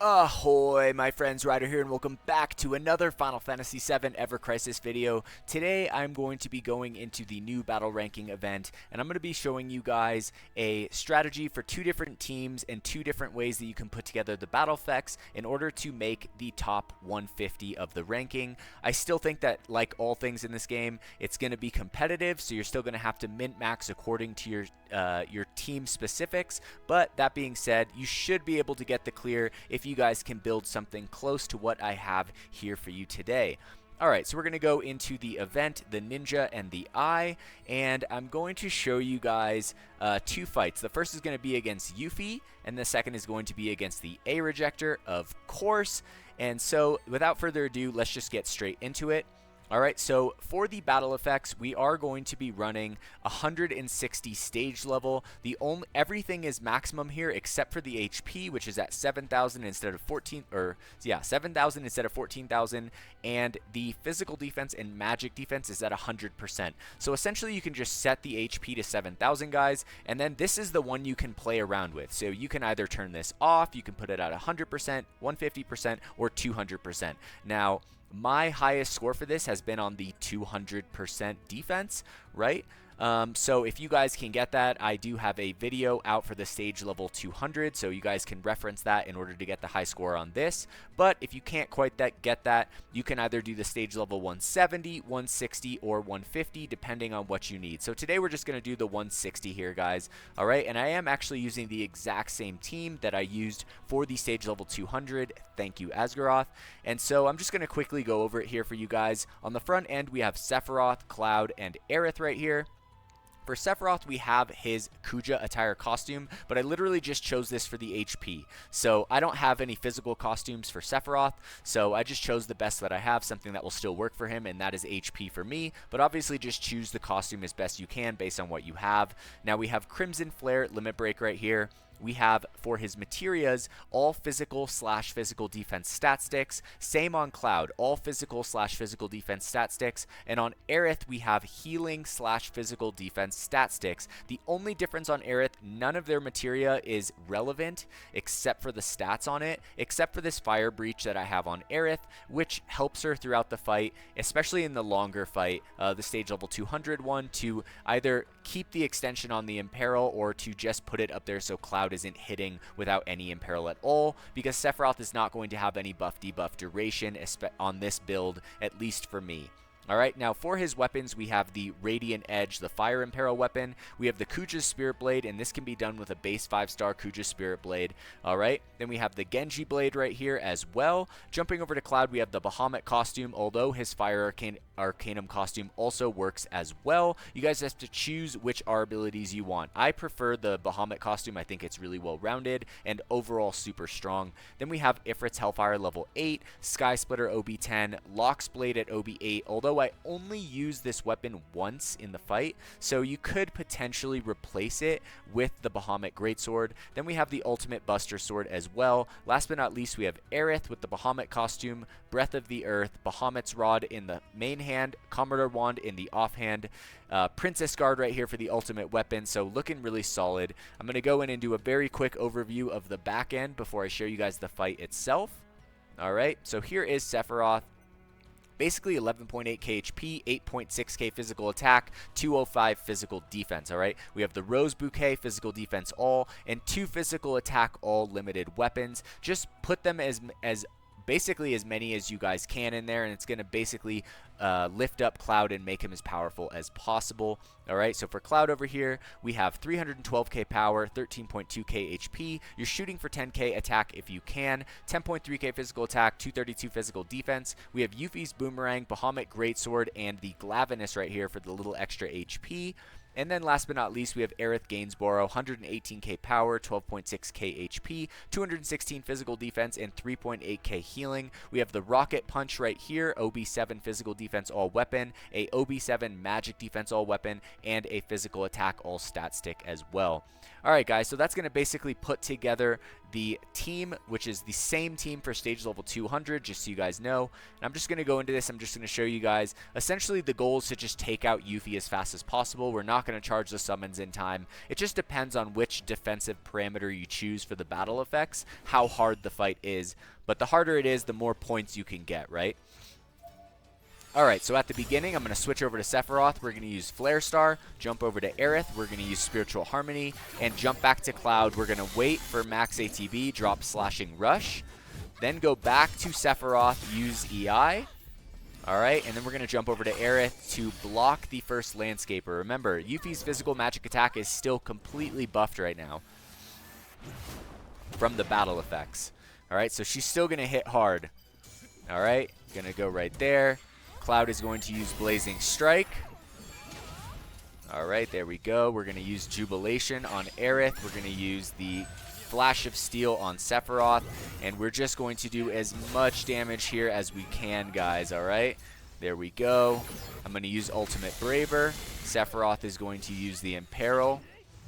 Ahoy, my friends, Ryder here, and welcome back to another Final Fantasy VII Ever Crisis video. Today, I'm going to be going into the new battle ranking event, and I'm going to be showing you guys a strategy for two different teams and two different ways that you can put together the battle effects in order to make the top 150 of the ranking. I still think that, like all things in this game, it's going to be competitive, so you're still going to have to min-max according to your team specifics, but that being said, you should be able to get the clear if you guys can build something close to what I have here for you today. Alright, so we're going to go into the event, the Ninja and the Eye, and I'm going to show you guys two fights. The first is going to be against Yuffie, and the second is going to be against the A-Rejector, of course. And so, without further ado, let's just get straight into it. Alright, so for the battle effects, we are going to be running 160 stage level. Everything is maximum here except for the HP, which is at 7,000 instead of 7,000 instead of 14,000, and the physical defense and magic defense is at 100%. So essentially you can just set the HP to 7,000, guys, and then this is the one you can play around with. So you can either turn this off, you can put it at 100%, 150%, or 200%. Now, my highest score for this has been on the 200% defense, right? So if you guys can get that, I do have a video out for the stage level 200, so you guys can reference that in order to get the high score on this. But if you can't quite get that, you can either do the stage level 170, 160, or 150, depending on what you need. So today we're just going to do the 160 here, guys. All right, and I am actually using the exact same team that I used for the stage level 200. Thank you, Asgaroth. And so I'm just going to quickly go over it here for you guys. On the front end, we have Sephiroth, Cloud, and Aerith right here. For Sephiroth, we have his Kuja attire costume, but I literally just chose this for the HP. So I don't have any physical costumes for Sephiroth, so I just chose the best that I have, something that will still work for him, and that is HP for me. But obviously just choose the costume as best you can based on what you have. Now we have Crimson Flare Limit Break right here. We have, for his materias, all physical/physical defense stat sticks. Same on Cloud, all physical/physical defense stat sticks. And on Aerith, we have healing/physical defense stat sticks. The only difference on Aerith, none of their materia is relevant except for the stats on it, except for this Fire Breach that I have on Aerith, which helps her throughout the fight, especially in the longer fight, the stage level 200 one, to either keep the extension on the Imperil or to just put it up there so Cloud isn't hitting without any Imperil at all, because Sephiroth is not going to have any buff debuff duration on this build, at least for me. Alright, now for his weapons, we have the Radiant Edge, the Fire Imperil weapon. We have the Kuja's Spirit Blade, and this can be done with a base 5-star Kuja Spirit Blade. Alright, then we have the Genji Blade right here as well. Jumping over to Cloud, we have the Bahamut costume, although his Fire Arcanum costume also works as well. You guys have to choose which R abilities you want. I prefer the Bahamut costume. I think it's really well-rounded and overall super strong. Then we have Ifrit's Hellfire level 8, Sky Splitter OB10, Lox Blade at OB8, although I only use this weapon once in the fight, so you could potentially replace it with the Bahamut Greatsword. Then we have the Ultimate Buster Sword as well. Last but not least, we have Aerith with the Bahamut costume, Breath of the Earth, Bahamut's Rod in the main hand, Commodore Wand in the offhand, Princess Guard right here for the ultimate weapon, so looking really solid. I'm going to go in and do a very quick overview of the back end before I show you guys the fight itself. Alright, so here is Sephiroth. Basically 11.8k HP, 8.6k physical attack, 205 physical defense, alright? We have the Rose Bouquet, physical defense all, and 2 physical attack all limited weapons. Just put them as basically as many as you guys can in there, and it's going to basically lift up Cloud and make him as powerful as possible. Alright, so for Cloud over here, we have 312k power, 13.2k HP. You're shooting for 10k attack if you can, 10.3k physical attack, 232 physical defense. We have Yuffie's Boomerang, Bahamut Greatsword, and the Glavenus right here for the little extra HP. And then last but not least, we have Aerith Gainsborough, 118k power, 12.6k HP, 216 physical defense, and 3.8k healing. We have the Rocket Punch right here, OB7 physical defense all weapon, a OB7 magic defense all weapon, and a physical attack all stat stick as well. Alright guys, so that's going to basically put together the team, which is the same team for stage level 200, just so you guys know. And I'm just going to go into this. I'm just going to show you guys. Essentially, the goal is to just take out Yuffie as fast as possible. We're not going to charge the summons in time. It just depends on which defensive parameter you choose for the battle effects, how hard the fight is. But the harder it is, the more points you can get, right? Alright, so at the beginning, I'm going to switch over to Sephiroth. We're going to use Flare Star, jump over to Aerith. We're going to use Spiritual Harmony, and jump back to Cloud. We're going to wait for max ATB, drop Slashing Rush, then go back to Sephiroth, use EI. Alright, and then we're going to jump over to Aerith to block the first Landscaper. Remember, Yuffie's physical magic attack is still completely buffed right now from the battle effects. Alright, so she's still going to hit hard. Alright, going to go right there. Cloud is going to use Blazing Strike. Alright, there we go. We're going to use Jubilation on Aerith. We're going to use the Flash of Steel on Sephiroth. And we're just going to do as much damage here as we can, guys. Alright, there we go. I'm going to use Ultimate Braver. Sephiroth is going to use the Imperil.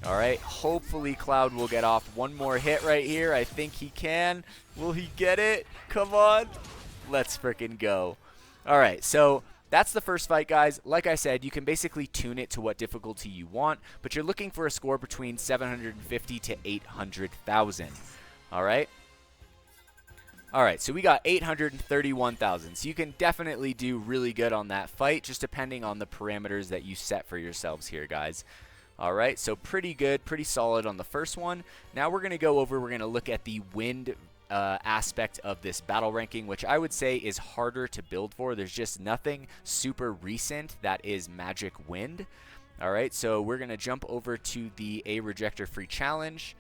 Alright, hopefully Cloud will get off one more hit right here. I think he can. Will he get it? Come on. Let's frickin' go. Alright, so that's the first fight, guys. Like I said, you can basically tune it to what difficulty you want, but you're looking for a score between 750 to 800,000. Alright? Alright, so we got 831,000. So you can definitely do really good on that fight, just depending on the parameters that you set for yourselves here, guys. Alright, so pretty good, pretty solid on the first one. Now we're going to we're going to look at the wind aspect of this battle ranking, which I would say is harder to build for. There's just nothing super recent that is magic wind. Alright, so we're going to jump over to the A-Rejector free challenge.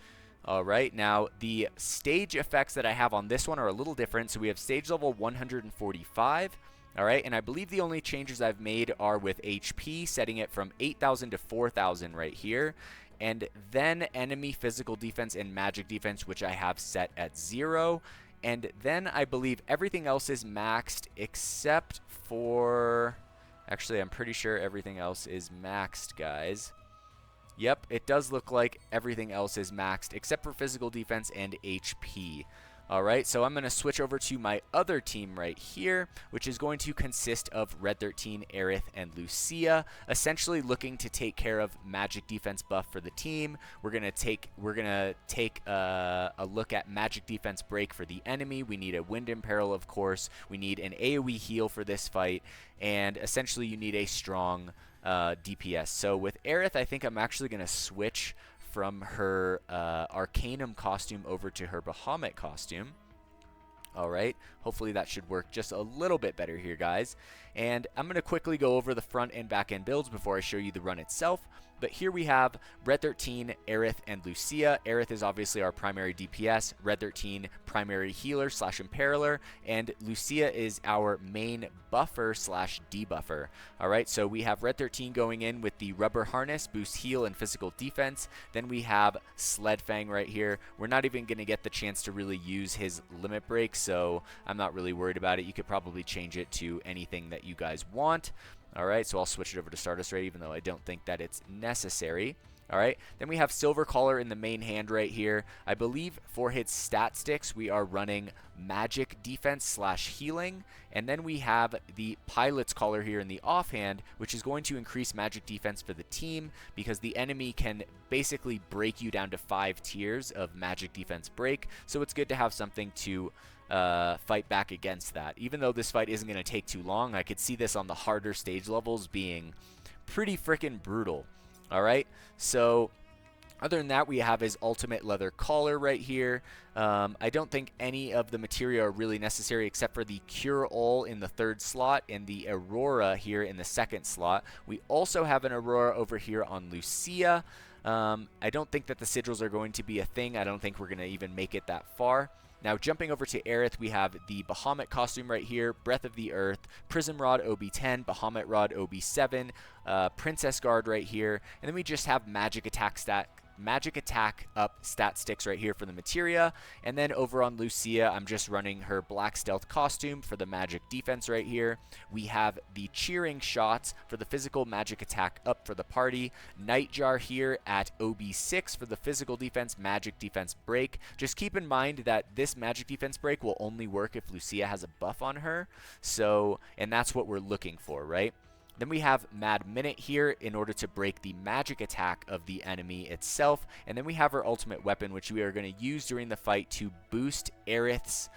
Alright, now the stage effects that I have on this one are a little different. So we have stage level 145. Alright, and I believe the only changes I've made are with HP, setting it from 8,000 to 4,000 right here. And then enemy physical defense and magic defense, which I have set at 0. And then I believe everything else is maxed except for... Actually, I'm pretty sure everything else is maxed, guys. Yep, it does look like everything else is maxed except for physical defense and HP. Alright, so I'm going to switch over to my other team right here, which is going to consist of Red 13, Aerith, and Lucia, essentially looking to take care of magic defense buff for the team. We're going to take a look at magic defense break for the enemy. We need a Wind Imperil, of course. We need an AoE heal for this fight, and essentially you need a strong DPS. So with Aerith, I think I'm actually going to switch from her Arcanum costume over to her Bahamut costume. Alright, hopefully that should work just a little bit better here, guys. And I'm going to quickly go over the front and back end builds before I show you the run itself. But here we have Red 13, Aerith, and Lucia. Aerith is obviously our primary DPS, Red 13 primary healer / imperiler, and Lucia is our main buffer / debuffer. Alright, so we have Red 13 going in with the rubber harness, boost heal and physical defense. Then we have Sledfang right here. We're not even going to get the chance to really use his limit break, so I'm not really worried about it. You could probably change it to anything that you guys want. Alright, so I'll switch it over to Stardust Ray, even though I don't think that it's necessary. Alright, then we have Silver Collar in the main hand right here. I believe for his stat sticks, we are running magic defense / healing. And then we have the Pilot's Collar here in the offhand, which is going to increase magic defense for the team because the enemy can basically break you down to 5 tiers of magic defense break. So it's good to have something to fight back against that. Even though this fight isn't going to take too long, I could see this on the harder stage levels being pretty freaking brutal. Alright, so other than that, we have his ultimate leather collar right here. I don't think any of the materia are really necessary except for the Cure All in the 3rd slot and the Aurora here in the 2nd slot. We also have an Aurora over here on Lucia. I don't think that the sigils are going to be a thing. I don't think we're going to even make it that far. Now, jumping over to Aerith, we have the Bahamut costume right here, Breath of the Earth, Prism Rod OB10, Bahamut Rod OB7, Princess Guard right here, and then we just have magic attack magic attack up stat sticks right here for the materia. And then over on Lucia, I'm just running her black stealth costume for the magic defense right here. We have the cheering shots for the physical magic attack up for the party. Nightjar here at OB6 for the physical defense, magic defense break. Just keep in mind that this magic defense break will only work if Lucia has a buff on her. So, and that's what we're looking for, right? Then we have Mad Minute here in order to break the magic attack of the enemy itself. And then we have her ultimate weapon, which we are going to use during the fight to boost Aerith's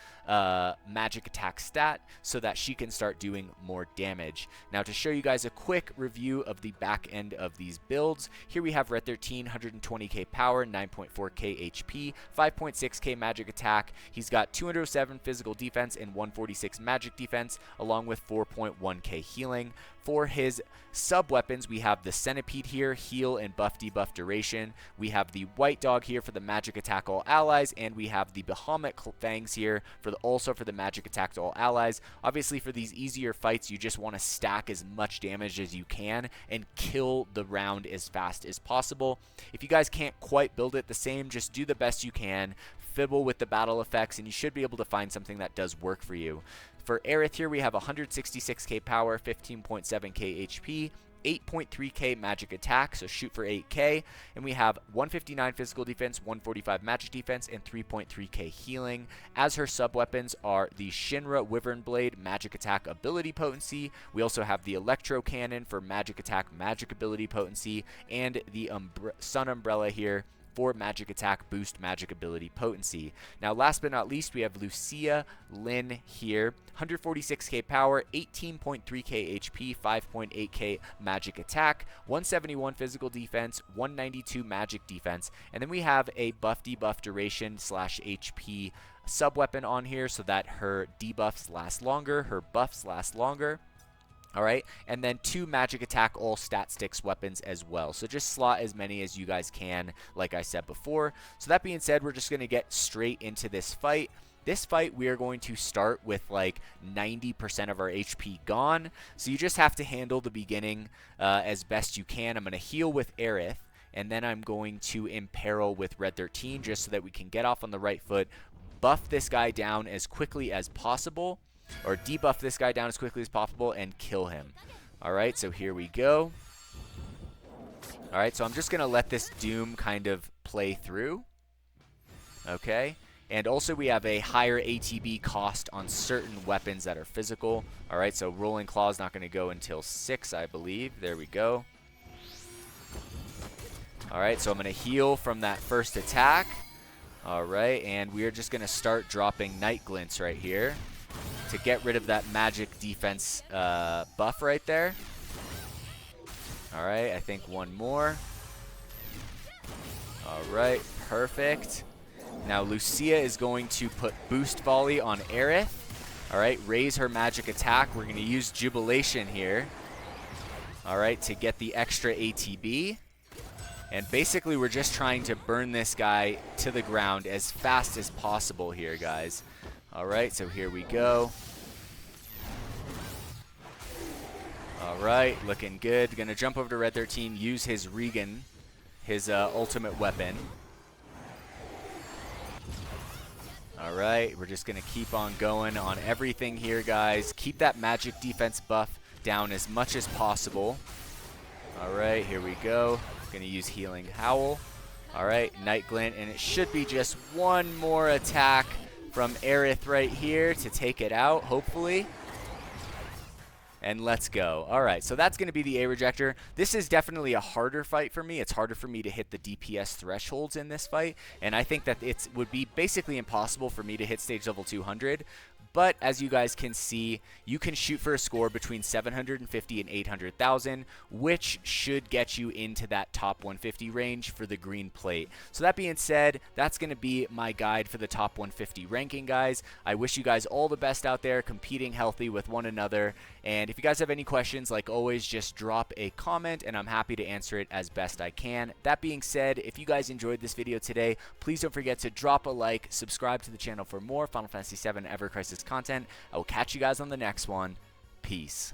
magic attack stat so that she can start doing more damage. Now, to show you guys a quick review of the back end of these builds, here we have Red 13, 120k power, 9.4k HP, 5.6k magic attack. He's got 207 physical defense and 146 magic defense, along with 4.1k healing. For his sub-weapons, we have the Centipede here, heal and buff debuff duration. We have the White Dog here for the magic attack all allies, and we have the Bahamut Fangs here for also for the magic attack to all allies. Obviously, for these easier fights, you just want to stack as much damage as you can and kill the round as fast as possible. If you guys can't quite build it the same, just do the best you can, fibble with the battle effects, and you should be able to find something that does work for you. For Aerith here, we have 166k power, 15.7k HP, 8.3k magic attack, so shoot for 8k, and we have 159 physical defense, 145 magic defense, and 3.3k healing. As her sub-weapons are the Shinra Wyvern Blade magic attack ability potency. We also have the Electro Cannon for magic attack magic ability potency, and the Sun Umbrella here for magic attack boost magic ability potency. Now, last but not least, we have Lucia Lin here, 146k power, 18.3k HP, 5.8k magic attack, 171 physical defense, 192 magic defense, and then we have a buff debuff duration / HP sub-weapon on here so that her debuffs last longer, her buffs last longer. All right, and then 2 magic attack all stat sticks weapons as well. So just slot as many as you guys can, like I said before. So that being said, we're just going to get straight into this fight. This fight, we are going to start with like 90% of our HP gone. So you just have to handle the beginning as best you can. I'm going to heal with Aerith, and then I'm going to imperil with Red 13 just so that we can get off on the right foot, buff this guy down as quickly as possible, or debuff this guy down as quickly as possible and kill him. Alright, so here we go. Alright, so I'm just going to let this Doom kind of play through. Okay, and also we have a higher ATB cost on certain weapons that are physical. Alright, so Rolling Claw is not going to go until 6, I believe. There we go. Alright, so I'm going to heal from that first attack. Alright, and we are just going to start dropping Night Glints right here to get rid of that magic defense buff right there. Alright, I think one more. Alright, perfect. Now Lucia is going to put Boost Volley on Aerith. Alright, raise her magic attack. We're going to use Jubilation here. Alright, to get the extra ATB. And basically we're just trying to burn this guy to the ground as fast as possible here, guys. Alright, so here we go. Alright, looking good. Gonna jump over to Red 13, use his Regan, his ultimate weapon. Alright, we're just gonna keep on going on everything here, guys. Keep that magic defense buff down as much as possible. Alright, here we go. Gonna use Healing Howl. Alright, Night Glint, and it should be just one more attack from Aerith right here to take it out, hopefully. And let's go. Alright, so that's going to be the A-Rejector. This is definitely a harder fight for me. It's harder for me to hit the DPS thresholds in this fight, and I think that it would be basically impossible for me to hit stage level 200. But as you guys can see, you can shoot for a score between 750 and 800,000, which should get you into that top 150 range for the green plate. So that being said, that's going to be my guide for the top 150 ranking, guys. I wish you guys all the best out there, competing healthy with one another. And if you guys have any questions, like always, just drop a comment and I'm happy to answer it as best I can. That being said, if you guys enjoyed this video today, please don't forget to drop a like, subscribe to the channel for more Final Fantasy VII Ever Crisis content. I will catch you guys on the next one. Peace.